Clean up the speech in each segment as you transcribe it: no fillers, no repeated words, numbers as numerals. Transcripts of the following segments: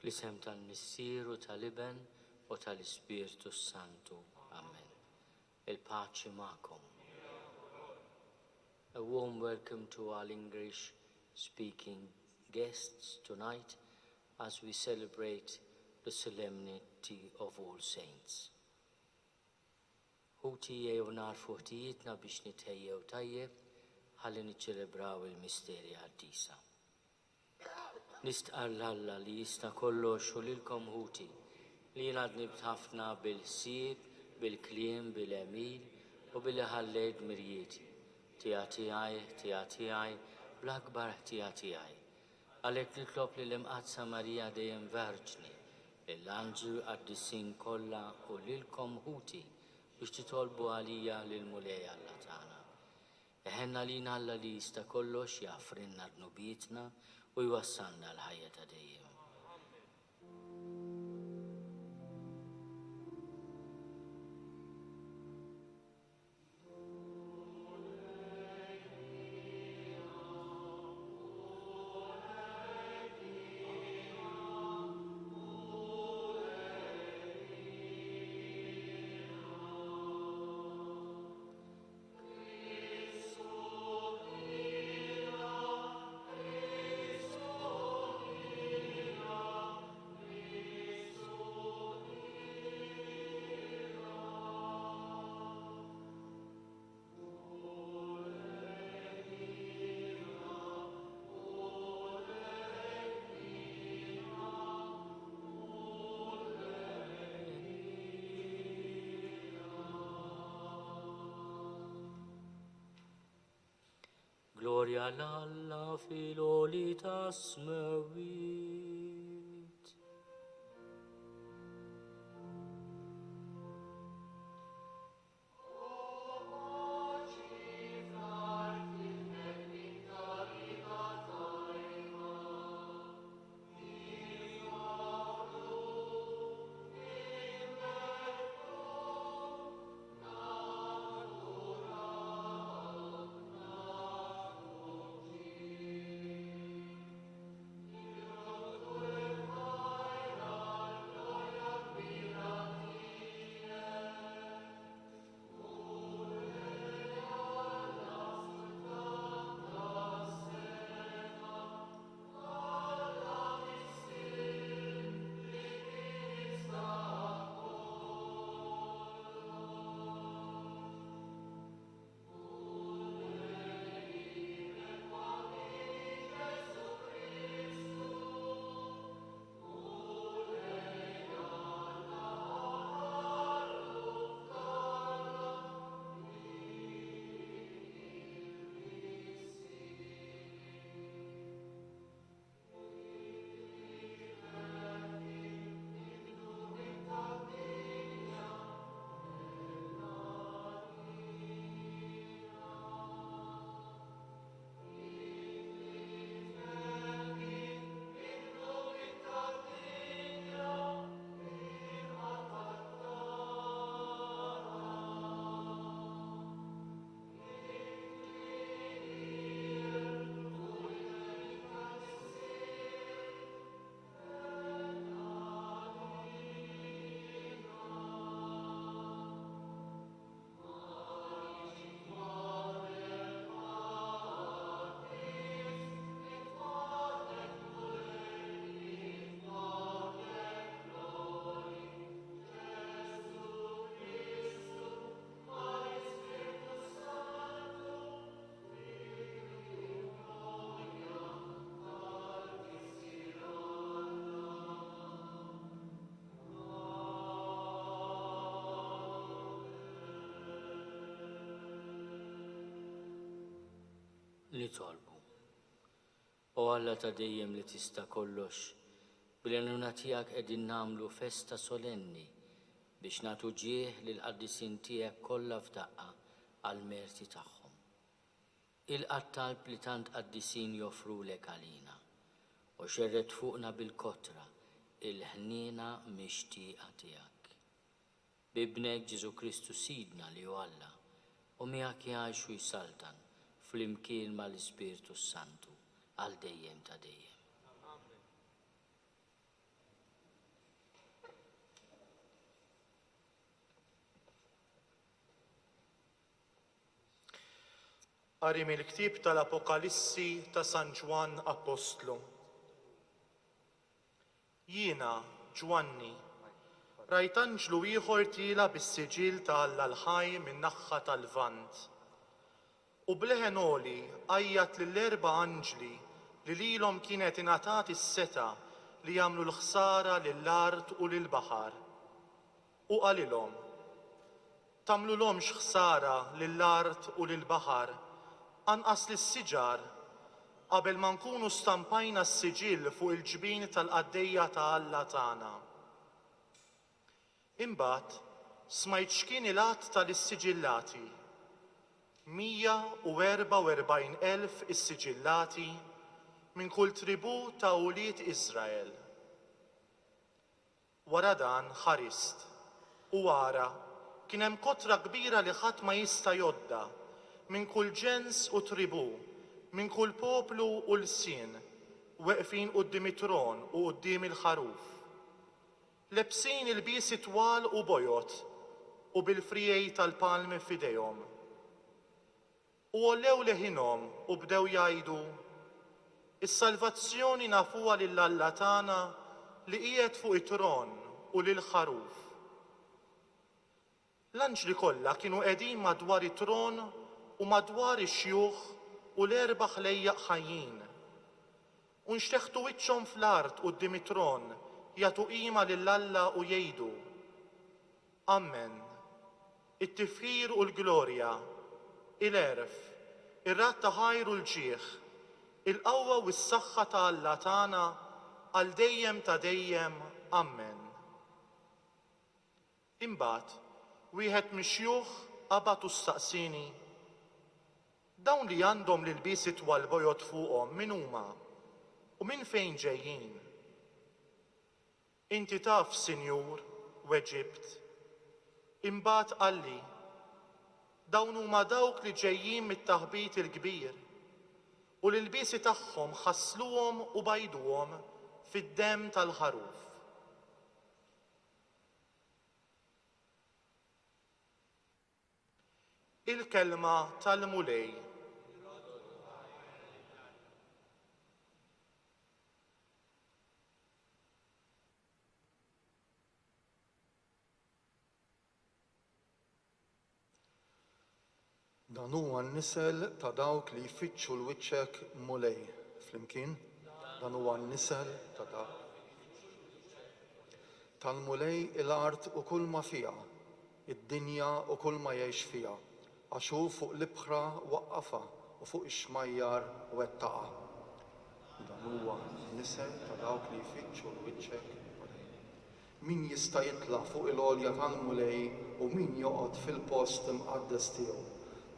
Fl-isem tal-Missier u tal-Iben u tal-Ispirtu Santu. Amen. Il-paċi ma'kom. A warm welcome to all English-speaking guests tonight as we celebrate the solemnity of All Saints. Ħutijiew narfu ħtijietna biex nitħejjew tajjeb ħalli niċċelebraw il-misterja Quddiesa. Nistqar l-Alla li jista' kollox u lilkom ħuti li jien għadni b'ħafna bil-ħsieb, bil-kliem, bil-emil u billi ħallejt mirjieti. Tiegħi, bl-akbar tiegħi. Għalhekk nitlob li l-imqazza Marija dejjem Verġni, lill-Anġlu Qaddisin Kollha u lilkom ħuti biex titolbu għalija lill-Mulej Alla tagħna. Eħenna lina Alla li jista' kollox jafrinna dnubietna u jwassalna l-ħajja ta' dejjem. Gloria all'Alla fil-oli tasmewit. Nitolbu. O Alla ta' dejjem li tista' kollox, bil-għenuna tiegħek qegħdin nagħmlu festa solenni biex nagħtu ġieħ lil qaddisin tiegħek kollha f'daqqa għall-merti tagħhom. Il-qattalb li tant qaddisin joffrulek għalina u xerret fuqna bil-kotra il-ħniena mixtieqa tiegħek. Bibnek Ġesu Kristu Sidna li hu Alla u miegħek jgħix u jsaltan fl-imkien mal-Ispirtu Santu għal dejjem ta' dejjem. Qari mill-ktieb tal-Apokalissi ta' San Ġwann Apostlu. Jiena, Ġwanni, rajt anġlu ieħor tila bis-siġil ta' Alla l-ħaj min-naħa tal-Lvant. U bleħen għoli għajjat lill-erba' anġli li lilhom kienet ingħatat is-seta li jagħmlu l-ħsara lill-art u lill-baħar. U qalilhom: tagħmlulhomx ħsara lill-art u lill-baħar anqas lis-siġar qabel ma nkunu stampajna s-siġil fuq il-ġbien tal-Qaddejja ta' Alla tagħna. Imbagħad smajt x'kien il-att tal-issiġillati. 144,000 is-siġillati minn kull tribù ta' ulied Iżrael. Wara dan ħarist u ara kien hemm kotra kbira li ħadd ma jista' jgħodda minn kull ġens u tribù, minn kull poplu u l-sien, weqfin quddiem it-tron u quddiem il-ħaruf. Lebsin il-biesi twal u bojot u bil-frijej tal-palmi f'idejhom. U għollew leħinhom u bdew jgħidu: is-salvazzjoni nafuha lil Alla tagħna li qiegħed fuq it-tron u lill-ħaruf. L-anġli kollha kienu qegħdin madwar it-tron u madwar ix-xjuħ u l-erba' ħlejjaq ħajjin. U nxteħtu wiċċhom fl-art quddiem it-tron jagħtu qima lil Alla u jgħidu: Amen. It-tifħir u l-glorja, il-erf, ir-rat ta' ħajr u l-ġieħ, il-qawwa u s-saħħa ta' Alla tagħna għal dejjem ta' dejjem. Amen. Imbagħad wieħed mix-xjuħ qabad u staqsini: dawn li għandhom l-ilbiesi twal bojot fuqhom min huma u minn fejn ġejjin? Inti taf, Sinjur, weġibt. Imbagħad qalli: dawn huma dawk li ġejjin mit-taħbit il-kbir u l-ilbiesi tagħhom ħassluhom u bajduhom fid-demm tal-ħaruf. Il-kelma tal-mulej. Dan huwa n-nisel ta' dawk li jfittxu l-wiċċek mulej. Flimkien? Dan huwa n-nisel ta' dawk tal-mulej il-art u kull ma fiha, id-dinja u kull ma jgħix fiha, għax hu fuq l-ibħra waqqafha u fuq ix-xmajjar wettaqha. Dan huwa n-nisel ta' dawk li jfittxu l-wiċċek mulej. Min jista' jitla' fuq il-għolja tal-mulej u min joqgħod fil-post imqaddes tiegħu.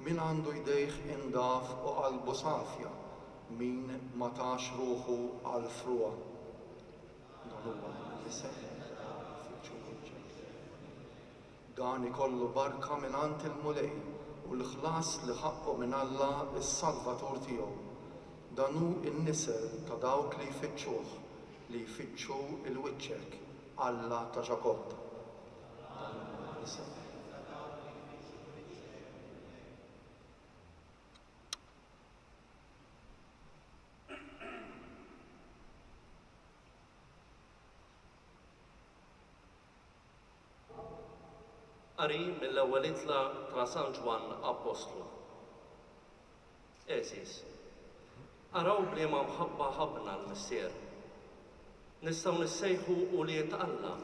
Min għandu jdejh indaf u qalbu safja, min ma tax ruħu għal fruha. Dan huwa n-nisel fitxu l-wiċċek. Dan ikollu barka mingħand il-mulej u l-ħlas li ħaqqu minn Alla s-Salvatur tiegħu. Dan hu n-nisel ta' dawk li jfittxuh, li jfittxu l-wiċċek Alla ta' Ġakob. Dan huwa n-nisel. Qari mill-ewwel itla ta' San Ġwann Apostlu. Eżis, araw bliema mħabba ħabna l-missier. Nistgħu nissejħu uliet Alla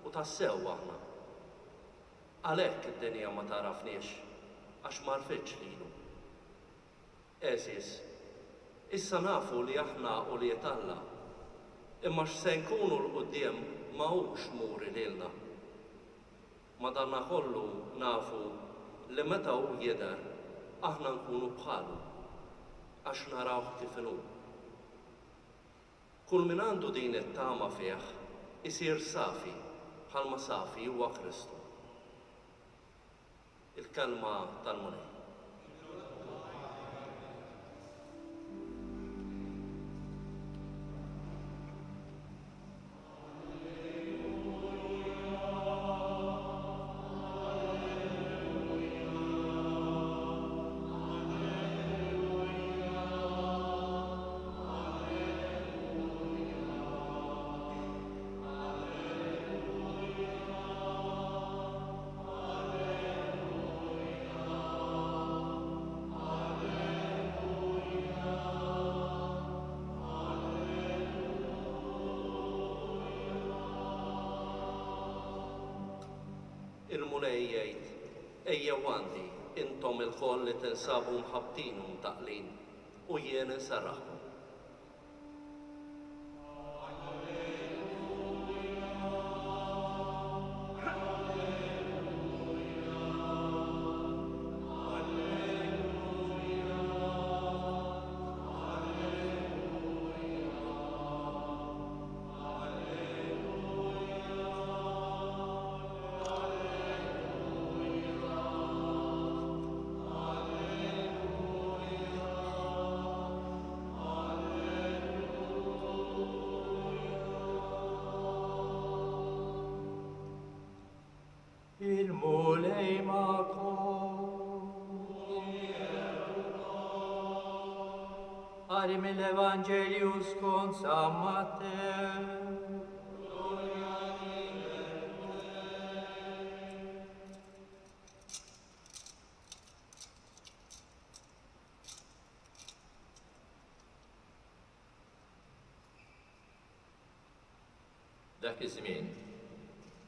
u tassew aħna. Għalhekk id-dinja ma tarafniex għax ma rfitx lilu. Eżis, issa nafu li aħna uliet Alla, imma x'se nkunu l-qudiem m'hawnx muri lilna. Madankollu nafu li meta hu jidher aħna nkunu bħalu għax narawh kif inhu. Kull min għandu din it-tama fih isir safi bħalma safi huwa Kristu. Il-kelma tal-mulej. Mulej jgħid, ejjew għandi, intom il-koll li tinsabu mħabtin u mtaqlin, u jien insarraħkom. Il-mulej ma'kom. Qari mill-Evanġelju skont San Matteo. Dak iż-żmien,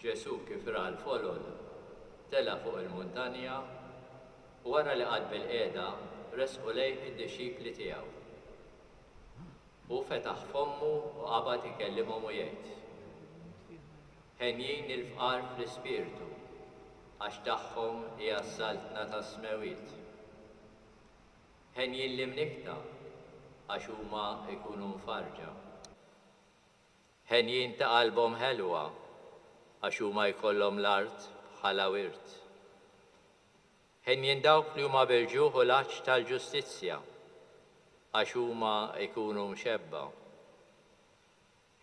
Ġesu kif ra l-folol tela fuq il-muntanja u wara li qad bil-qiegħda resqu lejh id-dixxikli tiegħu. U fetaħ fommu u qabad ikellimhom u jgħid: Ħenjin il-fqar fl-ispirtu għax tagħhom hija s-saltna tas-smewiet. Ħenjin l-imnikta għax huma jkunu mfarġa. Ħenjin ta' qalbhom ħelwa għax huma jkollhom l-art bħala wirt. Ħenjin dawk li huma bil-ġuħ u l-għaġġ tal-ġustizzja għax huma jkunu mxebba.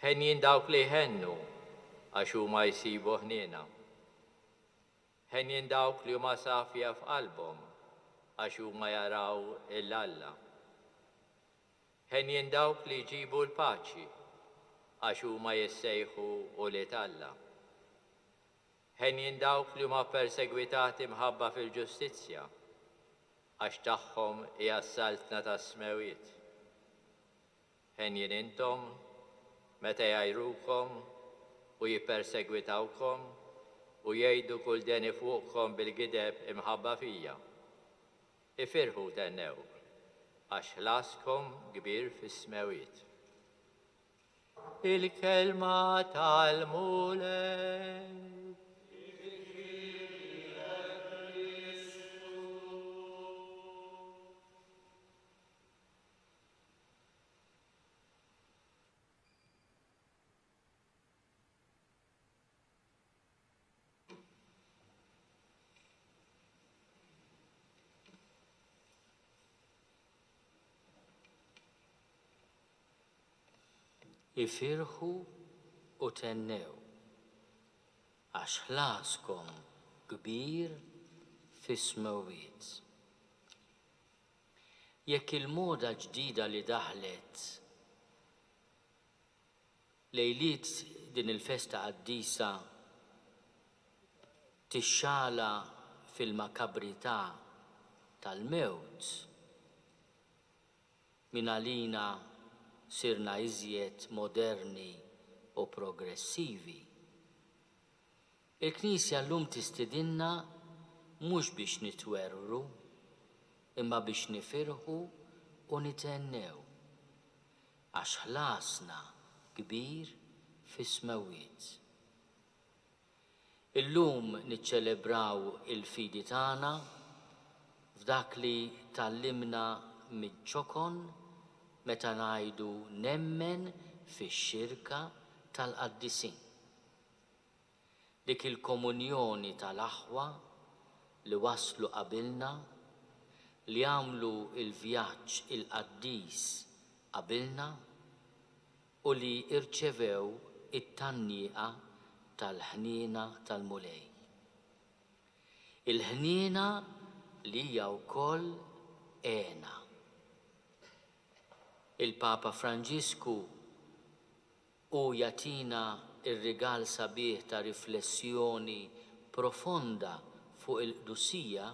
Ħenjin dawk li jħennu għax huma jsibu ħniena. Ħenjin dawk li huma safja f'qalbhom għax huma jaraw il-Alla. Ħenjin dawk li jġibu l-paċi għax huma jissejħu u li Alla. Ħenjin dawk li huma persegwitati mħabba fil-ġustizzja għax tagħhom hija s-saltna tas-smewiet. Ħenjin intom meta jgħajrukom u jippersegwitawkom u jgħidu kull deni fuqkom bil-gideb imħabba fija. Ifirħu tennew għax ħlaskom kbir fis-smewiet. Il-kelma tal-mulej. Ifirħu u tennew għax ħlaskom kbir fis-smewiet. Jekk il-moda ġdida li daħlet lejliet din il-festa Quddiesa tixxala fil-makabrità tal-mewt min għalina sirna iżjed moderni u progressivi. Il-Knisja llum tistidinna mhux biex nitwerru, imma biex nifirħu u nitennew għax ħlasna kbir fis-smewiet. Illum niċċelebraw il-fidi tagħna f'dak li tallimna mill-ċokon meta ngħidu nemmen fix-xirka tal-Qaddisin. Dik il-komunjoni tal-aħwa li waslu qabilna, li għamlu il-vjaġġ il-Qaddis qabilna u li irċevew it-tannieqa tal-ħniena tal-mulej. Il-ħniena li hija wkoll għena. Il-Papa Franġisku u jatina ir-rigal sabiħ ta' riflessjoni profonda fuq il-Quddiesija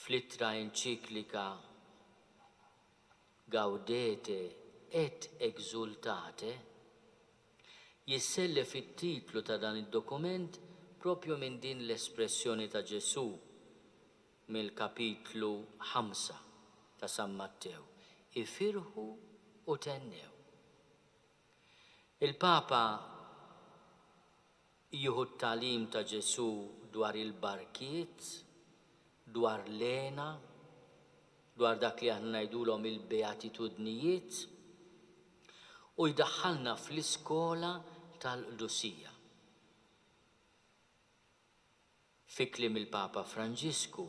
fl-ittra enċiklika Gaudete et exultate jissellef it-titlu ta' dan id-dokument propju minn din l-espressjoni ta' Ġesu mill-kapitlu 5 ta' San Mattew. Ifirħu u tennew. Il-Papa jieħu t-talim ta' Ġesu dwar il-barkiet, dwar l-għena, dwar dak li aħna ngħidulhom il-beatitudnijiet u jdaħħalna fl-iskola tal-Quddiesija. Fi kliem il-Papa Franġisku,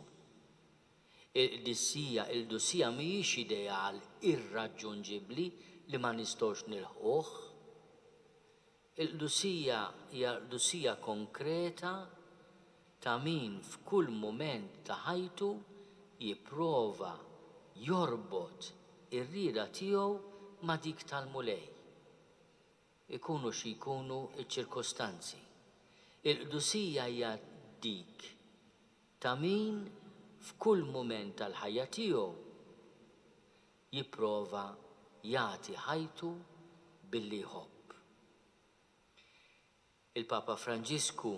il-Quddiesija mhijiex ideal irraġġunġibbli li ma nistgħux nilħuh. Il-Quddiesija hija Quddiesija konkreta ta' min f'kull mument ta' ħajtu jipprova jorbot ir-rieda tiegħu ma' dik tal-mulej. Ikunu xi jkunu ċ-ċirkostanzi. Il-Quddiesija hija dik ta' min f'kull mument tal-ħajja tiegħu jipprova jagħti ħajtu billi jħobb. Il-Papa Franġisku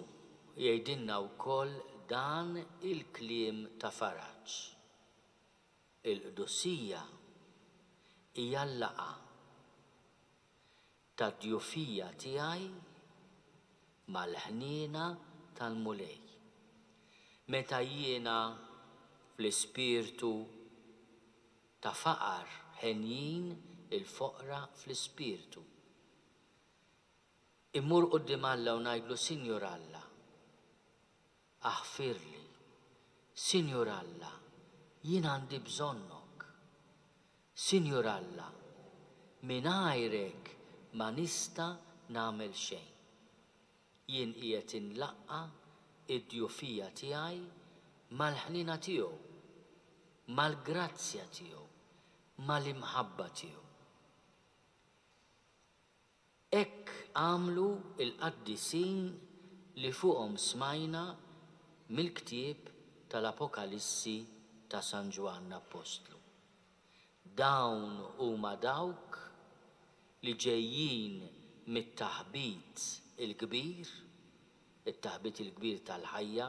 jgħidilna wkoll dan il-kliem ta' faraġġ. Il-Quddiesija hija l-laqgħa tad-djufija tiegħi mal-ħniena tal-mulej. Meta jiena fl-ispirtu ta' faqar ħenjin il-foqra fl-ispirtu. Immur quddiem Alla u ngħidlu Sinjur Alla, aħfirli, Sinjur Alla, jien għandi bżonnok. Sinjur Alla, mingħajrek ma nista' nagħmel xejn. Jien qiegħed inlaqqa id-djufija tiegħi mal-ħnina tiegħu, mal-grazzja tiegħu, mal-imħabba tiegħu. Hekk għamlu l-Qaddisin li fuqhom smajna mill-ktieb tal-Apokalissi ta' San Ġwann Apostlu. Dawn huma dawk li ġejjin mit-taħbit il-kbir, it-taħbit il-kbir tal-ħajja,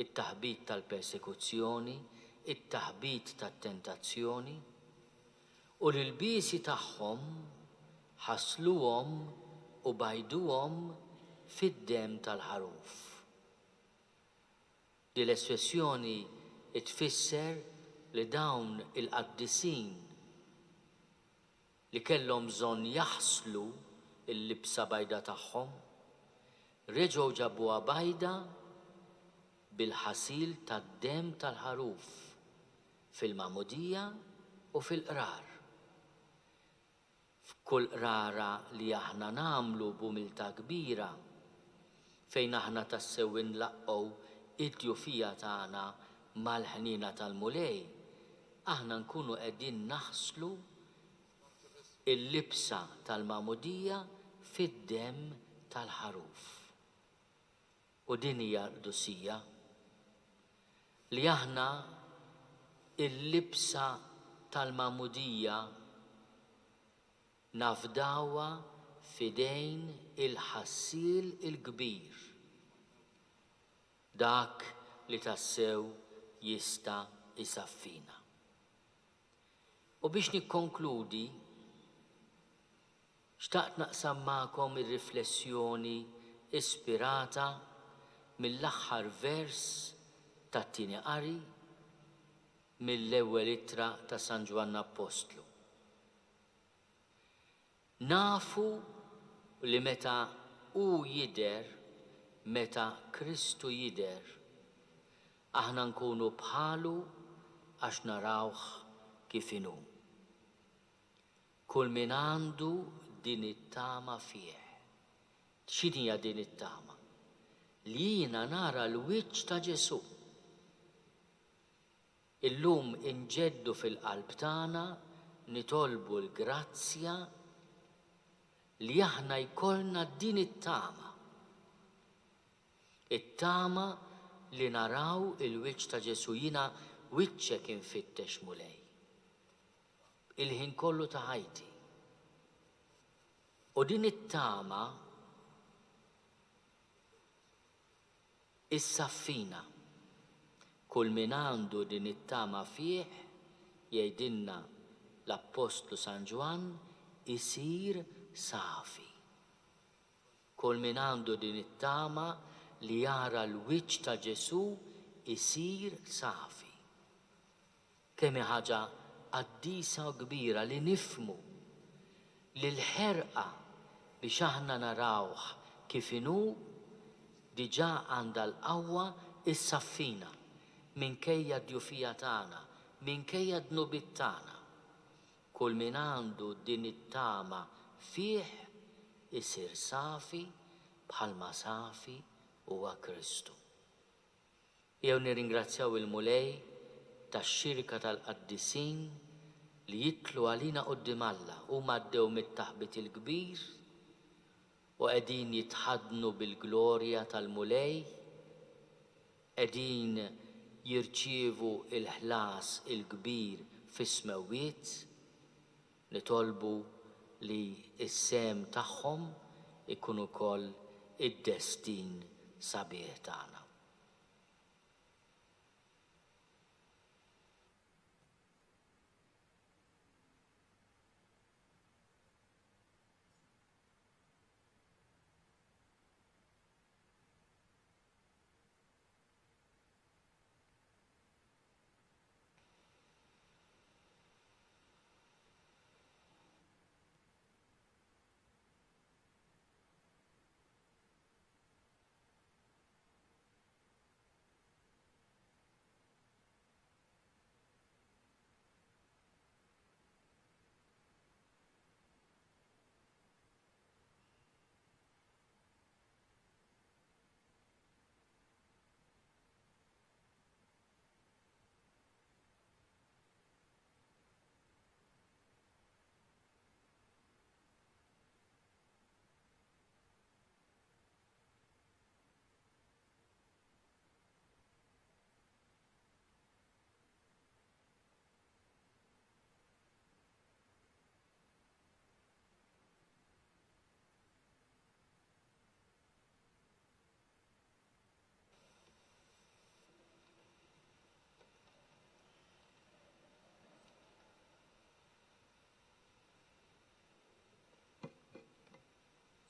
it-taħbit tal-persekuzzjoni, it-taħbit tat-tentazzjoni, u l-ilbiesi tagħhom ħasluhom u bajduhom fid-dem tal-ħaruf. Di l-espressjoni tfisser li dawn il-Qaddisin li kellhom bżonn jaħslu il-libsa bajda tagħhom, reġgħu ġabuha bajda bil-ħasil tad-dem tal-ħaruf fil-magħmudija u fil-qrar. F'kull qrara li aħna nagħmlu b'umiltà kbira fejn aħna tassew inlaqqgħu id-djufija tagħna mal-ħniena tal-mulej, aħna nkunu qegħdin naħslu il-libsa tal-magħmudija fid-dem tal-ħaruf. U din hija l-Quddiesija li aħna il-libsa tal-magħmudija nafdawha fidejn il-ħassiel il-kbir, dak li tassew jista' isaffina. U biex nikkonkludi, xtaqt naqsam magħkom ir-riflessjoni ispirata mill-aħħar vers tat-tieni qari mill-ewwel ittra ta' San Ġwann Apostlu. Nafu li meta hu jidher, meta Kristu jidher, aħna nkunu bħalu għax narawh kif inhu. Kull min għandu din it-tama fih. X'inhija din it-tama? Li jiena nara l-wiċċ ta' Ġesu. Illum inġeddu fil-qalb tagħna nitolbu l-grazzja li aħna jkollna din it-tama. It-tama li naraw il-wiċċ ta' Ġesu. Jiena wiċċek infittex mulej il-ħin kollu ta' ħajti. U din it-tama is-saffina. Kull min għandu din it-tama fih, jgħidilna l-Apostlu San Ġwann, isir safi. Kull min għandu din it-tama li jara l-wiċċ ta' Ġesu, isir safi. Kemm hi ħaġa qaddisa u kbira li nifmu li l-ħerqa biex aħna narawh kif inhu diġà għandha l-qawwa is-saffina minkejja d-djufija tagħna, minkejja d-dnubiet tagħna. Kull min għandu din it-tama fih isir safi bħalma safi huwa Kristu. Jew nirringrazzjaw il-mulej tax-xirka tal-Qaddisin li jitlu għalina quddiem Alla huma għaddew mit-taħbit il-kbir u qegħdin jitħadnu bil-glorja tal-mulej, qegħdin jirċievu il-ħlas il-kbir fis-smewwiet, nitolbu li s-sem tagħhom ikun ukoll id-destin sabiħ tagħna.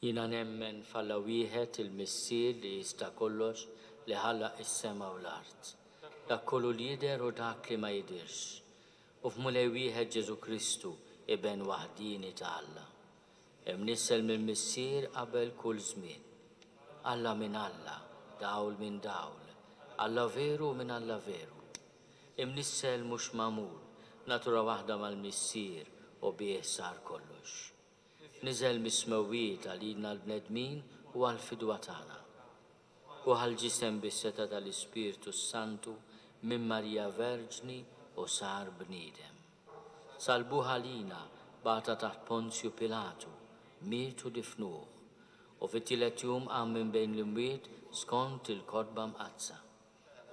Jiena nemmen f'Alla wieħed il-Missier li jista' kollox li ħallaq is-sema u l-art. Dak kollu li jidher u dak li ma jidirx. U f'mulej wieħed Ġesu Kristu iben waħdini ta' Alla. Hemm nissel mill-Missier qabel kull żmien. Alla minn Alla, dawl minn dawl. Alla veru minn Alla veru. Imnissel mhux magħmul, natura waħda mal-Missier u bih sar kollox. Niżel mis-smewwiet għalina l-bnedmin u għal-fidwa tagħna. U għal-ġisem bis-seta tal-Ispirtu Santu minn Marija Verġni u sar bniedem. Salbuh għalina bata taħt Ponzju Pilatu, mietu difnuh, u fit-tielet jum qam minn bejn l-imwiet skont il-kodba mqazza.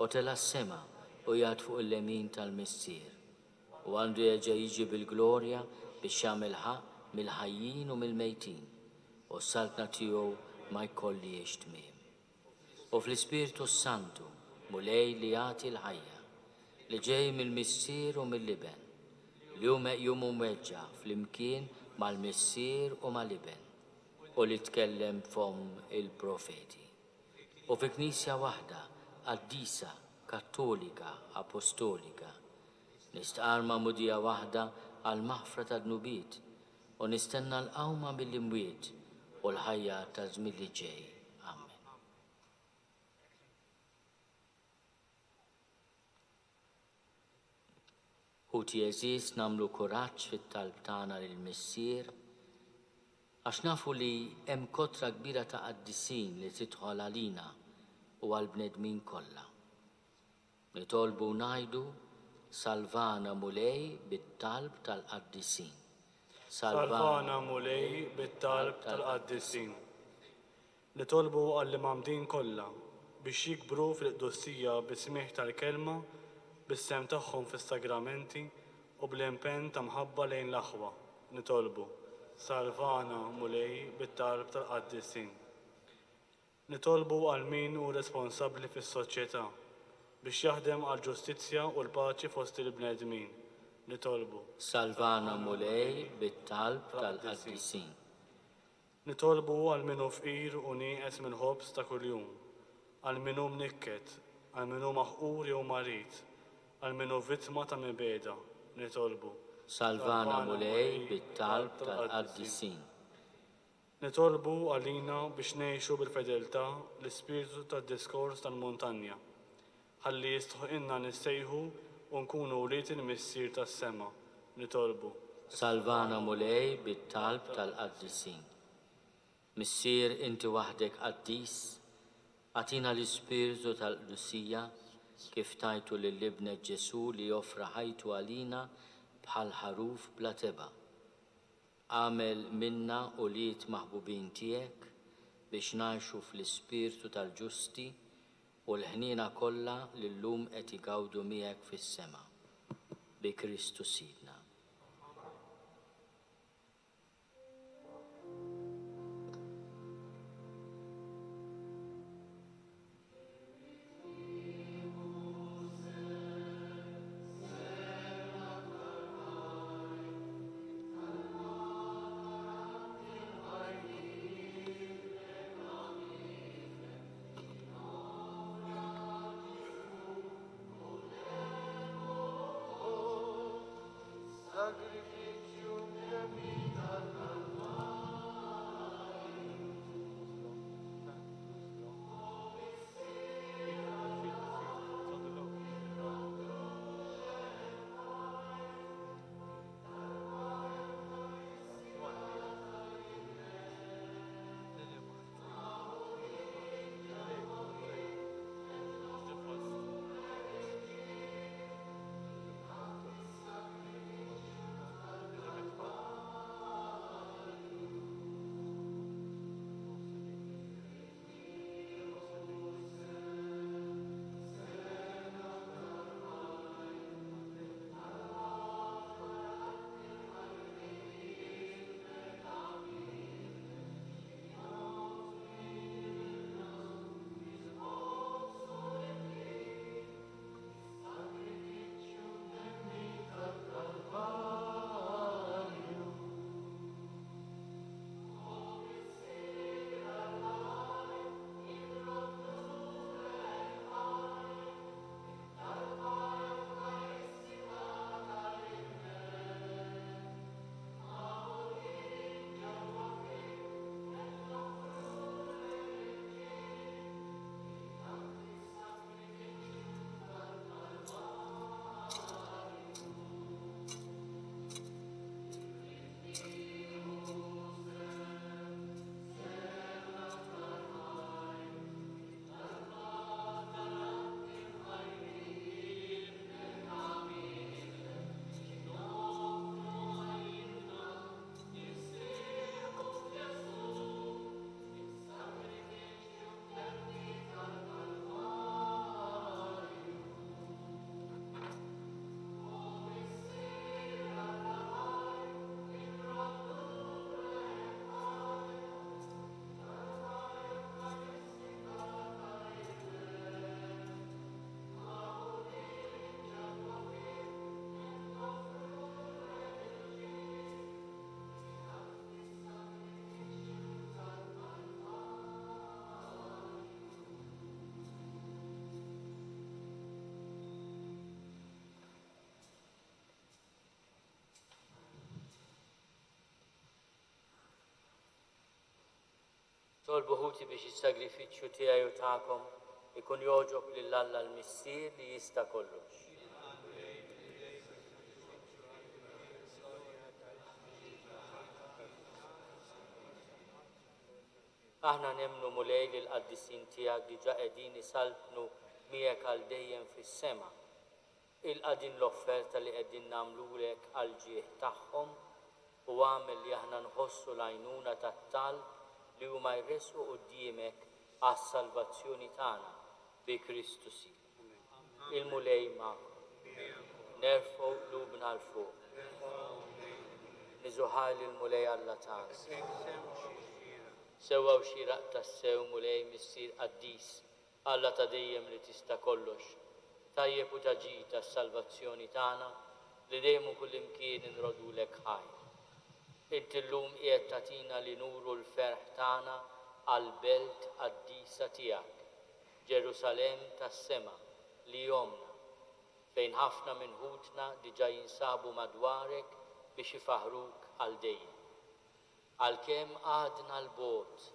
U tela s-sema u jgħad fuq il-lemin tal-Missier. U għandu jerġa' jiġi bil-glorja biex jagħmel ħaq mill-ħajjin u mill-mejtin, u s-saltna tiegħu ma jkollix tmiem. U fl-Ispirtu Santu, mulej li jagħti l-ħajja, li ġej mill-Missier u mill-Liben, li hu meqjum u mweġġa fl-imkien mal-Missier u mal-Liben, u li tkellem f'hom il-profeti. U fi Knisja waħda, Quddiesa, Kattolika, Apostolika, nistqar mudija waħda għal maħfra ta' dnubiet, u nistenna l-qawma mill-imwiet u l-ħajja ta' żmien li ġej. Amen. Ħuti eżis namlu kuraġġ fit-talb tagħna lill-Missier għax nafu li hemm kotra kbira ta' Qaddisin li tidħol għalina u għall-bnedmin kollha. Nitolbu ngħidu salvana mulej bit-talb tal-Qaddisin. Salvana mulej bit-talb tal-Qaddisin. Nitolbu għall-imamdin kollha biex jikbru fil-qdussija bis-smieħ tal-kelma, bis-sem tagħhom fis-sagramenti u bl-impenn ta' mħabba lejn l-aħwa. Nitolbu salvana mulej bit-talb tal-Qaddisin. Nitolbu għal min hu responsabbli fis-soċjetà biex jaħdem għal ġustizzja u l-paċi fost il-bnedmin. Nitolbu. Salvana Mulej bit-talb tal-Qaddisin. Nitolbu għal min hu fqir u nieqes mill-ħobs ta' kuljum, għal min hu mnikket, għal min hu maħqur jew marid, għal min hu vittma ta' mibeda. Nitolbu. Salvana Mulej bit-talb tal-Qaddisin. Nitolbu għalina biex ngħixu bil-fedeltà l-ispirtu tad-diskors tal-muntanja, ħalli jistħoqilna nissejħu u nkunu wlied il-missier tas-sema. Nitolbu. Salvana Mulej bit-talb tal-Qaddisin. Missier inti waħdek Qaddis, għatina l-ispirtu tal-Quddiesija kif tajtu lill-ibnek Ġesu li joffra ħajtu għalina bħal ħaruf bla teba. Għamel minna u liet maħbubin tiegħek biex ngħixu fl-ispirtu tal-ġusti u l-ħnina kollha li llum qed igawdu miegħek fis-sema. Bi Kristu Sidna. Tolbu ħuti biex is-sagrifiċċju tiegħi u tagħkom ikun jogħġob lill-Alla l-Missier li jista' kollox. Aħna nemmnu Mulej li l-Qaddisin tiegħek diġà qegħdin isaltnu miegħek għal dejjem fis-sema. Il-qadin l-offerta li qegħdin nagħmlulek għal ġieħ tagħhom u għamel li aħna nħossu l-għajnuna tat-talb li huma jresqu quddiemek għas-salvazzjoni tagħna bi Kristu Sidna. Il-Mulej magħkom. Nerfgħu qlubna l fuq. Niżuħali l-Mulej Alla tagħna. Sewwa u xieraq tas-sew mulej missier qaddis, Alla ta' dejjem li tista' kollox. Tajjeb u taġi tas-salvazzjoni tagħna li dejjem u kullimkien inrodulek ħajr. Inti llum qiegħed tagħtina li nuru l-ferħ tagħna għall-belt qaddisa tiegħek, Ġerusalemm tas-sema li jomna, fejn ħafna minn ħutna diġà jinsabu madwarek biex ifaħruk għal dejjem. Għalkemm għadna l-bot,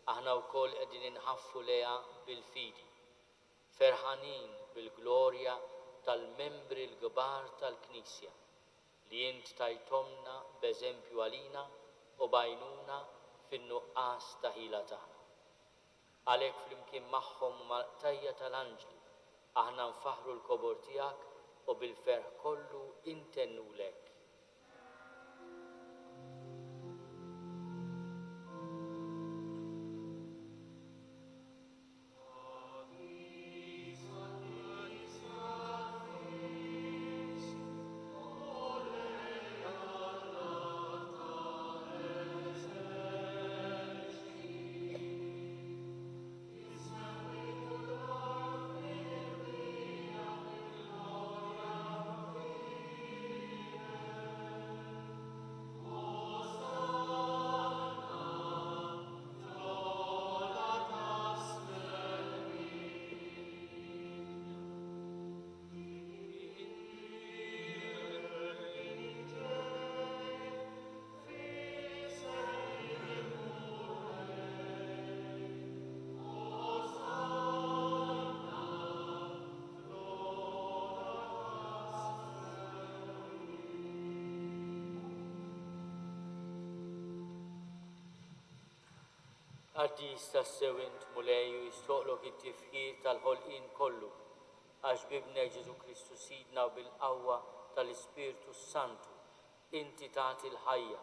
aħna wkoll qegħdin inħaffu leha bil-fidi, ferħanin bil-glorja tal-membri l-kbar tal-Knisja li int tajtomna b'eżempju għalina u bajnuna fin-nuqqas ta' ħila tagħna. Għalhekk flimkien magħhom u mal-qtajja tal-anġli aħna nfaħru l-kobor tiegħek u bil-ferħ kollu intennulek. Qaddis tas-sew int mulej u jistoqlok it-tifħir tal-ħolqien kollu, għax bibnek Ġesu Kristu sidna u bil-qawwa tal-Ispirtu Santu, inti tagħti l-ħajja,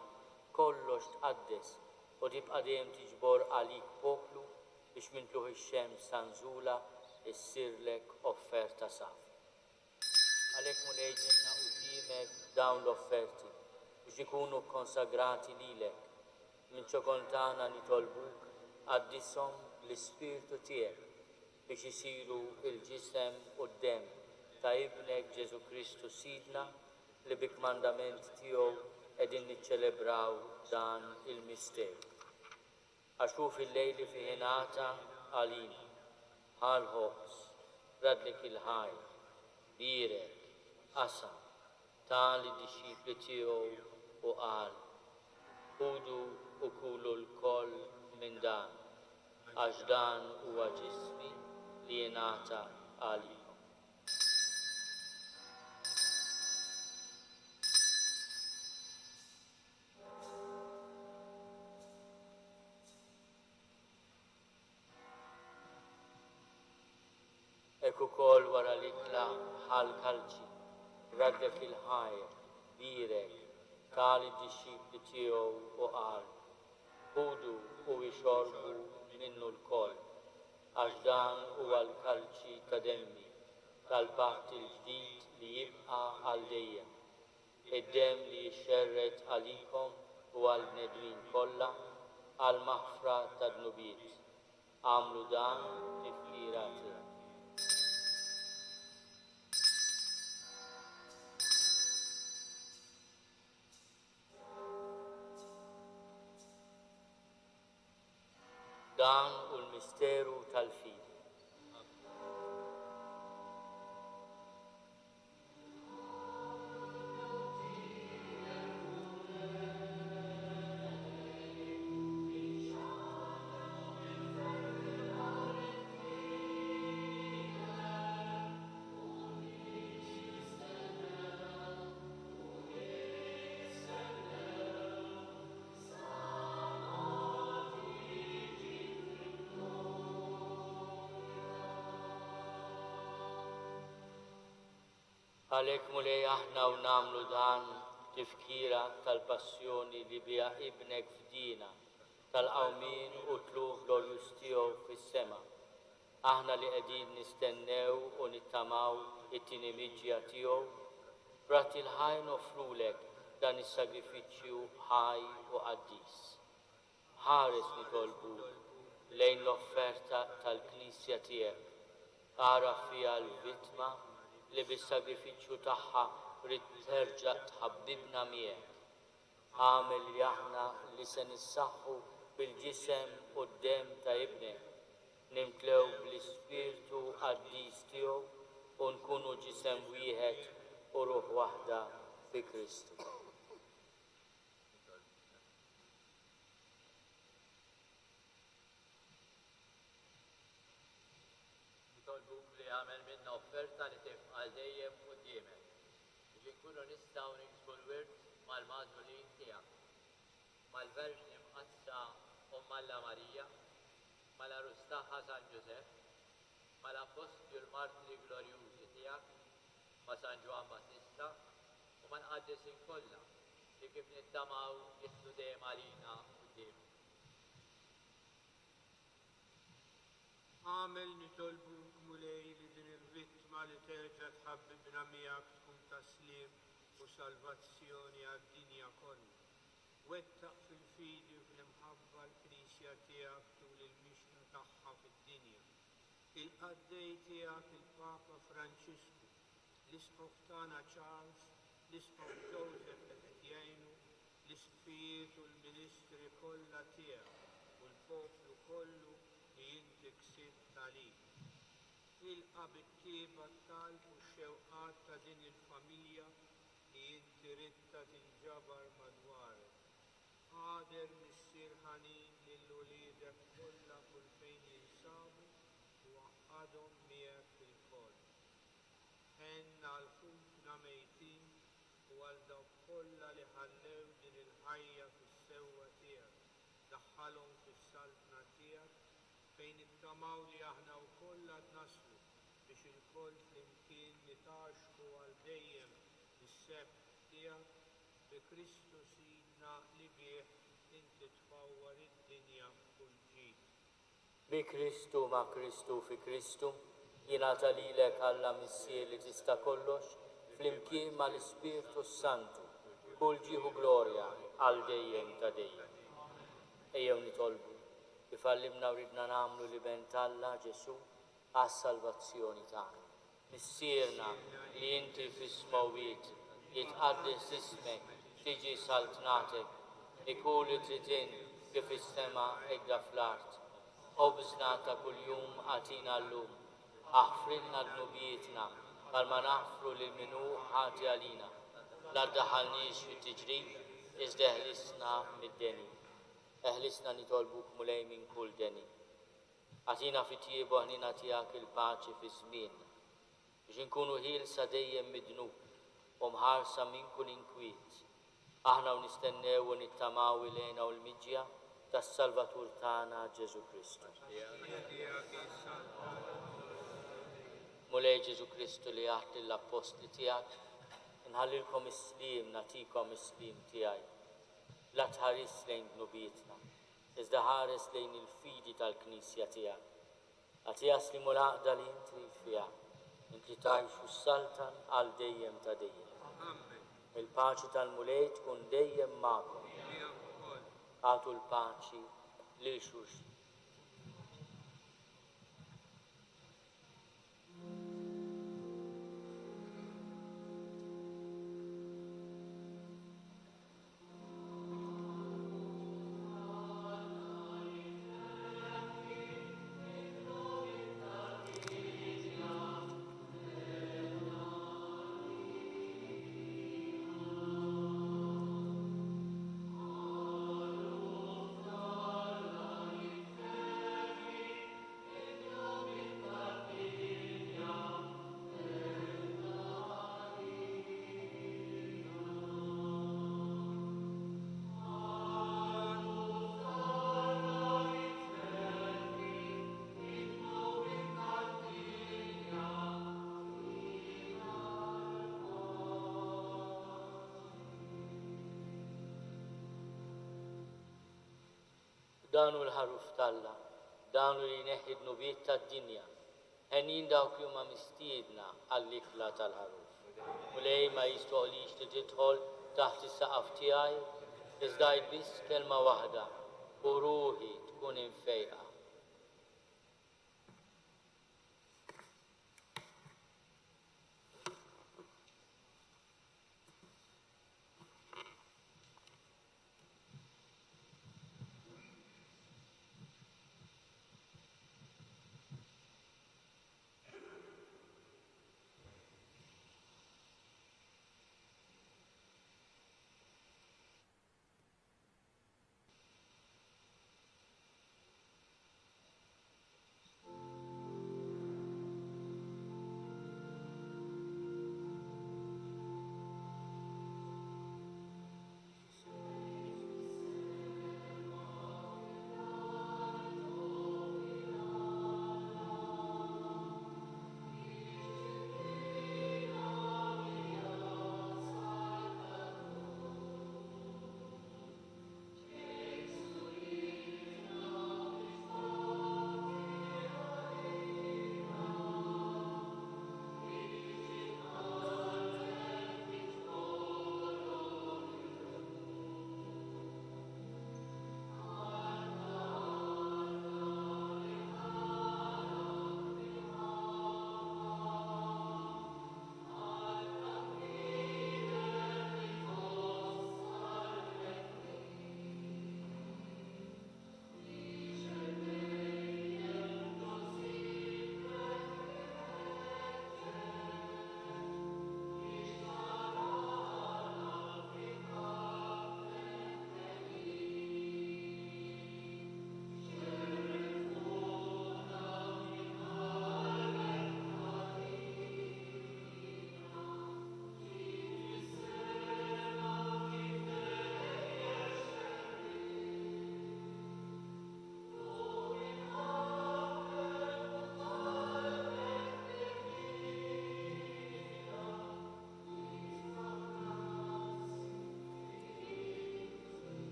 kollox tqaddes u tibqa' dejjem tiġbor għalik poplu biex mintluħ ix-xems sanżula issirlek offerta safi. Għalhekk mulej ġenna quddiemek dawn l-offerti biex ikunu konsagrati lilek, minn ċokoltana nitolbuk qaddishom l-Ispirtu tiegħek biex isiru l-ġisem u d-dem ta' ibnek Ġesu Kristu sidna li bik-mandament tiegħu qegħdin niċċelebraw dan il-misteru. Għaxu fil-lejli fih ingħata għalina bħal ħobż, radlek il-ħajr, birek, qasam, tali disċipli tiegħu u qal, ħudu u kulu l-koll minn dan, għax dan huwa ġismi li jingħata għalikom. Hekk ukoll wara li tla' bħal kalċi, raddek il-ħajr, birek, tali d-disċipli tiegħu u qal, ħudu u jxorbu minnu l-koll, għax dan huwa l-kalċi ta' demmi tal-patt il-ġdid li jibqa' għal dejjem, id-dem li jixxerret għalikom u għall-bnedmin kollha għal maħfra ta' dnubiet. Għamlu dan tifkira tiegħek. Dan u l-misteru tal-fidi. Għalhekk mulej aħna u nagħmlu dan tifkira tal-passjoni li biha ibnek fdina, tal-qawmin u tluh glorjus tiegħu fis-sema. Aħna li qegħdin nistennew u nittamaw it-tieni miġja tiegħu, brat il-ħaj nofrulek dan is-sagrifiċċju ħaj u qaddis. ħares nitolbu lejn l-offerta tal-Knisja tiegħek. Ara fiha l-vittma li bis-sagrifiċċju tagħha rid terġa' tħabbibna miegħek. Għamel li aħna li se nissaħħu bil-ġisem u d-dem ta' ibnek, nimtlew bl-Ispirtu Qaddis tiegħu u nkunu ġisem wieħed u ruħ waħda fi Kristu. Nitolbuk li għamel minna offerta li tibqa' dejjem quddiemek biex inkunu nistgħu niksbu l-wirt mal-magħżulin tiegħek, mal-Verġni Mqazza Omma Alla Marija, mal-Arus tagħha San Ġusepp, mal-Apostli u l-Martri Glorjużi tiegħek, ma' San Ġwann Battista u mal-Qaddisin kollha li kif nittamaw jitlu dejjem għalina quddiem. Għamel nitolbu mulej li din il-vittma li terġa' tħabbibna miegħek tkun taslim u salvazzjoni għad-dinja kollha. Wettaq fil-fidi u fl-imħabba l-Knisja tiegħek tul il-mixna tagħha fid-dinja. Il-qaddej tiegħek il-Papa Franċisku, l-Isqof tagħna Charles, l-Isqof Joseph li qed jgħinu, l-Isfijiet u l-Ministri kollha tiegħek u l-poplu kollu li inti ksibt għalik. Ilqa bit-tieba t-talb u x-xewqat ta' din il-familja li inti ridta tinġabar madwarek. Għader missier ħanin lill-uliedek kollha kull fejn jinsabu u għaqqadhom miegħek fil-koll. Ħenna l-ħufna mejtin u għal dawk kollha li ħallew din il-ħajja fis-sewwa tiegħek, daħħalhom fis-saltna tiegħek fejn ittamaw li aħna wkoll qed naslu biex il-koll flimkien nitaxku għal dejjem is-sebt tiegħek bi Kristu Sidna li bih inti tfawwar id-dinja kull ġid. Bi Kristu ma' Kristu fi Kristu, jingħata lilek Alla Missier li tista' kollox, flimkien mal-Ispirtu Santu, kull ġieħu glorja għal dejjem ta' dejjem. Ejjew nitolbu kif għallimna u ridna nagħmlu li bent Alla Ġesu għas-salvazzjoni tagħna. Missierna li inti fis-smawiet jitqaddis ismek, tiġi saltnatek, ikun li tridin kif is-sema edda fl-art. Obżna ta' kuljum għatina llum, aħfrilna d-nubietna bħalma naħfru lil minu ħati għalina. La ddaħħalniex fit-tiġrib, iżda eħlisna mid-deni. Eħlisna nitolbuk mulej minn kull deni. Għatina fit-tiebu ħnina tiegħek il-paċi fi żmienna biex inkunu ħielsa dejjem midnub u mħarsa minn kull inkwiet. Aħna u nistennew u nittamaw ilejna u l-miġja tas-Salvatur tagħna Ġesu Kristu. Mulej Ġesu Kristu li għaħt l-apostli tiegħek, inħallilkom is-slim, nagħtikom is-slim tiegħi. La tħares lejn dnubietna, iżda ħares lejn il-fidi tal-Knisja tiegħek. Għatija slimu l-għaqda li intri fiha, inti tgħixu s-saltan għal dejjem ta' dejjem. Il-paċi tal-mulej tkun dejjem magħkom. Għatu l-paċi lil xulxin. Danu l-ħaruf talla, danu li neħi d-nubiet tad-dinja, ħennin dawk li huma mistiedna għall-ikla tal-ħaruf. Mulej ma jistoqlix li tidħol taħt is-saqaf tiegħi, iżda biss kelma waħda, u ruħi tkun infejqa.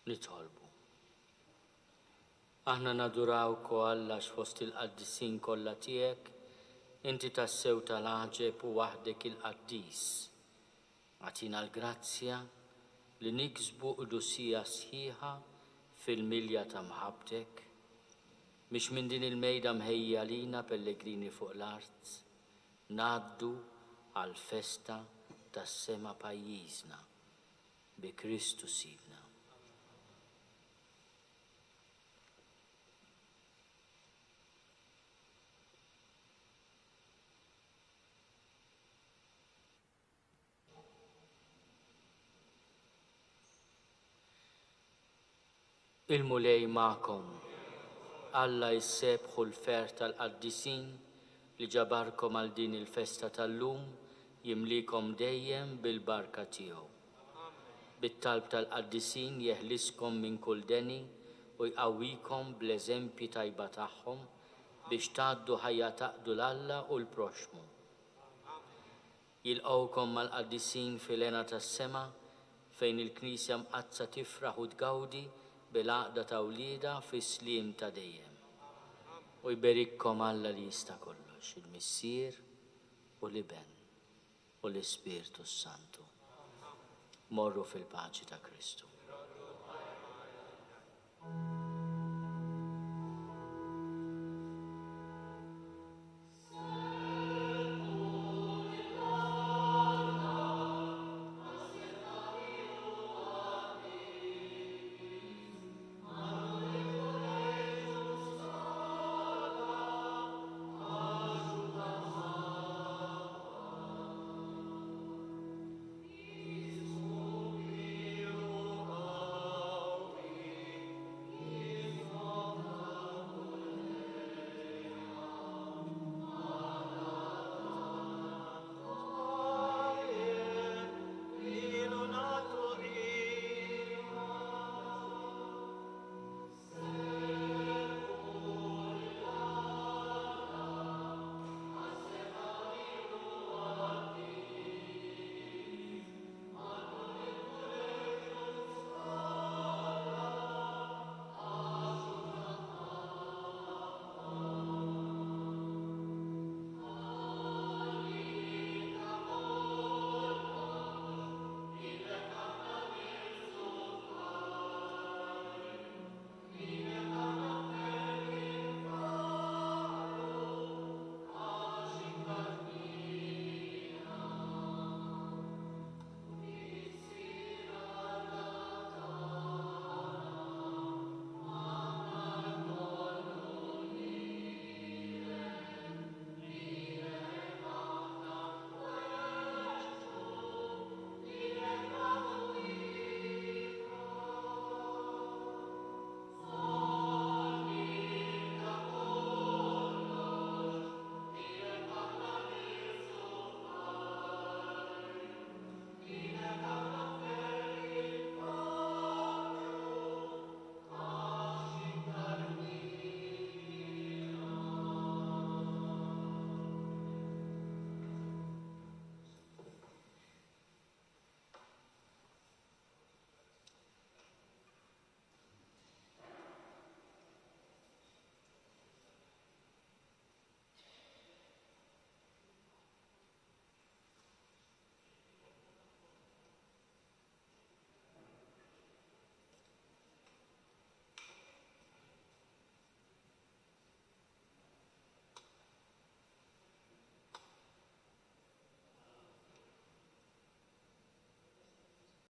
nitolbu. Aħna naduraw Kollha fost il-Qaddisin kollha tiegħek, inti tassew tal-aġeb u waħdek il-Qaddis. Għatina l-grazzja li niksbu qudusija sħiħa fil-milja ta' mħabbtek, biex minn din il-mejda mħejja lina pellegrini fuq l-art, ngħaddu għal-festa tas-sema pajjiżna bi Kristu sidna. Il-mulej ma'kom, Alla jissebħu l-fer tal-Qaddisin li ġabarkom għal din il-festa tal-lum jimlikom dejjem bil-barka tiegħu. Bit-talb tal-Qaddisin jeħliskom minn kull deni u jqawwikom bl-eżempji tajba tagħhom biex tgħaddu ħajja taqdu l-Alla u l-proxmu. Jilqgħukom mal-Qaddisin fil-għena tas-sema fejn il-Knisja mqazza tifraħ u tgawdi bil-għaqda ta' wlieda fis-sliem ta' dejjem. U jberikkom Alla li jista' kollox, il-Missier u l-Iben u l-Ispirtu Santu. Morru fil-paċi ta' Kristu.